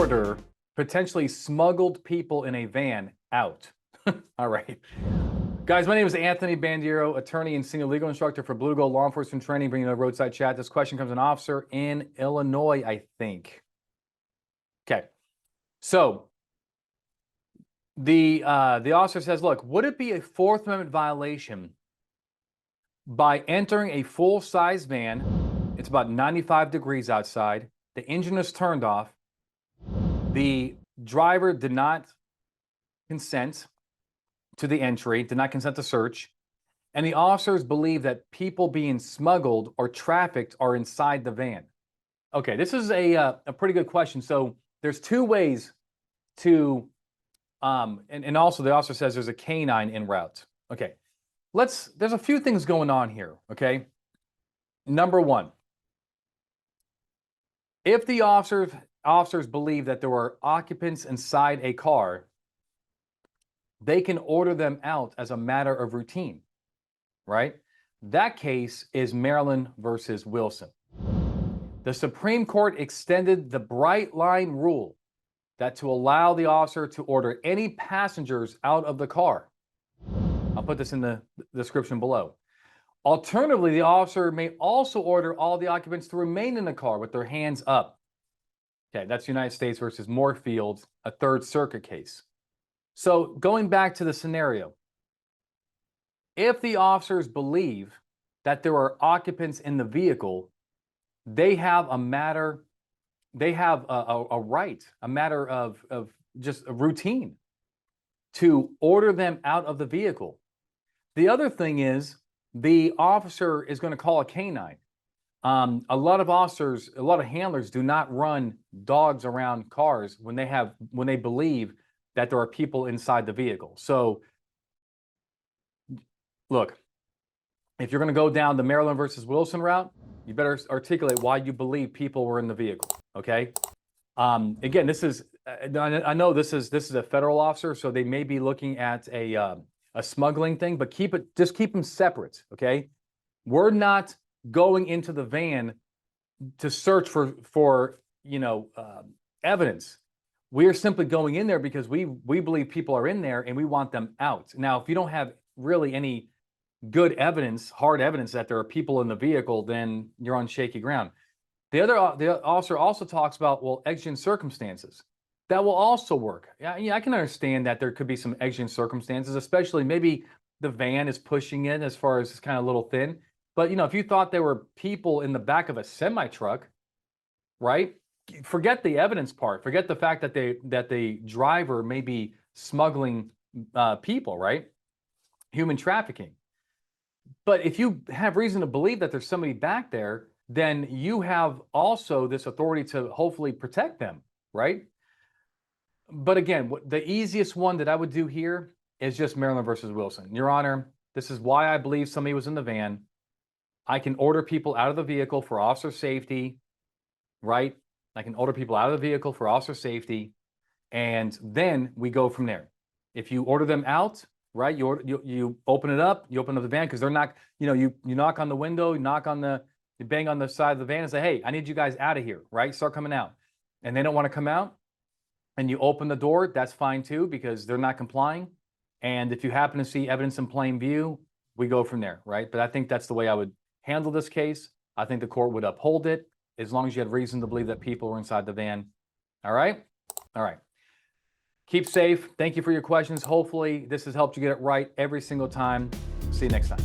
order potentially smuggled people in a van out? All right. Guys, my name is Anthony Bandiero, attorney and senior legal instructor for Blue Gold Law Enforcement Training, bringing you a roadside chat. This question comes from an officer in Illinois, I think. Okay. So the officer says, look, would it be a Fourth Amendment violation by entering a full-size van? It's about 95 degrees outside. The engine is turned off. The driver did not consent to the entry, did not consent to search, and the officers believe that people being smuggled or trafficked are inside the van. Okay, this is a pretty good question. So there's two ways to, and also the officer says there's a canine en route. Okay, there's a few things going on here, okay? Number one, if the officers believe that there were occupants inside a car, they can order them out as a matter of routine, right? That case is Maryland versus Wilson. The Supreme Court extended the bright line rule that to allow the officer to order any passengers out of the car. I'll put this in the description below. Alternatively, the officer may also order all the occupants to remain in the car with their hands up. Okay, that's United States versus Moorefield, a Third Circuit case. So going back to the scenario, if the officers believe that there are occupants in the vehicle, they have a matter, they have a right, a matter of just a routine to order them out of the vehicle. The other thing is the officer is going to call a canine. A lot of officers, a lot of handlers do not run dogs around cars when they believe that there are people inside the vehicle. So look, if you're going to go down the Maryland versus Wilson route, you better articulate why you believe people were in the vehicle, okay? Again, this is, I know this is a federal officer, so they may be looking at a smuggling thing, but just keep them separate, okay? We're not going into the van to search for evidence. We are simply going in there because we believe people are in there and we want them out. Now, if you don't have really any good evidence, hard evidence that there are people in the vehicle, then you're on shaky ground. The officer also talks about, well, exigent circumstances. That will also work. Yeah, I can understand that there could be some exigent circumstances, especially maybe the van is pushing in as far as it's kind of a little thin. But, if you thought there were people in the back of a semi-truck, right? Forget the evidence part. Forget the fact that the driver may be smuggling people, right? Human trafficking. But if you have reason to believe that there's somebody back there, then you have also this authority to hopefully protect them, right? But again, the easiest one that I would do here is just Maryland versus Wilson. Your Honor, this is why I believe somebody was in the van. I can order people out of the vehicle for officer safety, right? I can order people out of the vehicle for officer safety, and then we go from there. If you order them out, right, you open it up, you open up the van, because they're not, you knock on the window, you bang on the side of the van and say, hey, I need you guys out of here, right? Start coming out. And they don't want to come out, and you open the door, that's fine too, because they're not complying. And if you happen to see evidence in plain view, we go from there, right? But I think that's the way I would handle this case. I think the court would uphold it as long as you had reason to believe that people were inside the van. All right? All right. Keep safe. Thank you for your questions. Hopefully this has helped you get it right every single time. See you next time.